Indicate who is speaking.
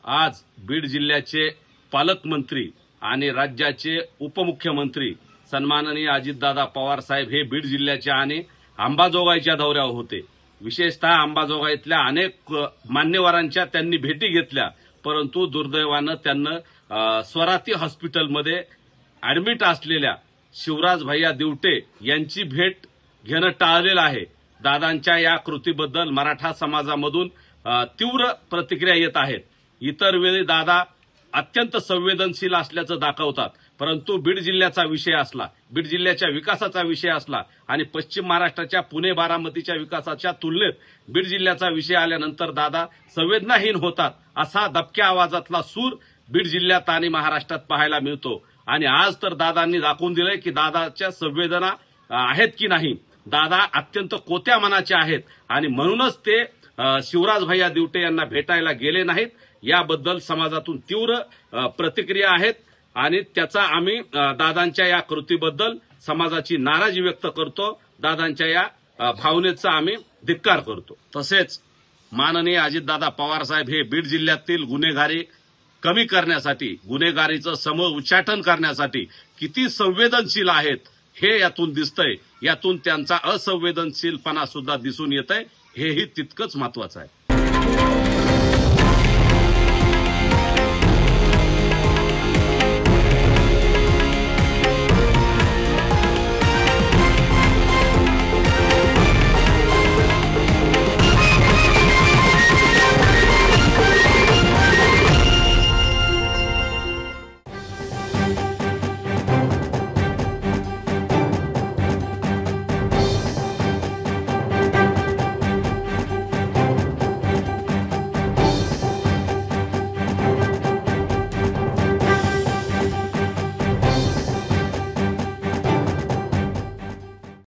Speaker 1: आज बीड जिल्ह्याचे पालकमंत्री आणि राज्याचे उपमुख्यमंत्री सन्माननीय अजितदादा पवार साहेब हे बीड जिल्ह्याच्या आणि अंबाजोगाईच्या दौऱ्यावर होते। विशेषतः अंबाजोगाईतल्या अनेक मान्यवरांच्या त्यांनी भेटी घेतल्या, परंतु दुर्दैवानं त्यांना स्वराती हॉस्पिटलमध्ये ऍडमिट असलेल्या शिवराज भैया दिवटे यांची भेट घेणं टाळलेलं आहे। दादांच्या या कृतीबद्दल मराठा समाजामधून तीव्र प्रतिक्रिया येत आहेत। इतर वेळी दादा अत्यंत संवेदनशील असल्याचं दाखवतात, परंतु बीड जिल्ह्याचा विषय असला, बीड जिल्ह्याच्या विकासाचा विषय असला आणि पश्चिम महाराष्ट्राच्या पुणे बारामतीच्या विकासाच्या तुलनेत बीड जिल्ह्याचा विषय आल्यानंतर दादा संवेदनाहीन होतात, असा दबक्या आवाजातला सूर बीड जिल्ह्यात आणि महाराष्ट्रात पाहायला मिळतो। आणि आज तर दादांनी दाखवून दिलंय की दादाच्या संवेदना आहेत की नाही। दादा अत्यंत कोत्या मनाचे आहेत आणि म्हणूनच ते शिवराज भैया दिवटे यांना भेटायला गेले नाहीत। याबद्दल समाजातून तीव्र प्रतिक्रिया आहेत आणि त्याचा आम्ही दादांच्या या कृतीबद्दल समाजाची नाराजी व्यक्त करतो। दादांच्या या भावनेचा आम्ही धिक्कार करतो। तसेच माननीय अजितदादा पवार साहेब हे बीड जिल्ह्यातील गुन्हेगारी कमी करण्यासाठी, गुन्हेगारीचं समूळ उच्चाटन करण्यासाठी किती संवेदनशील आहेत हे यातून दिसतंय। यातून त्यांचा असंवेदनशीलपणा सुद्धा दिसून येतंय, हेही तितकंच महत्वाचं आहे।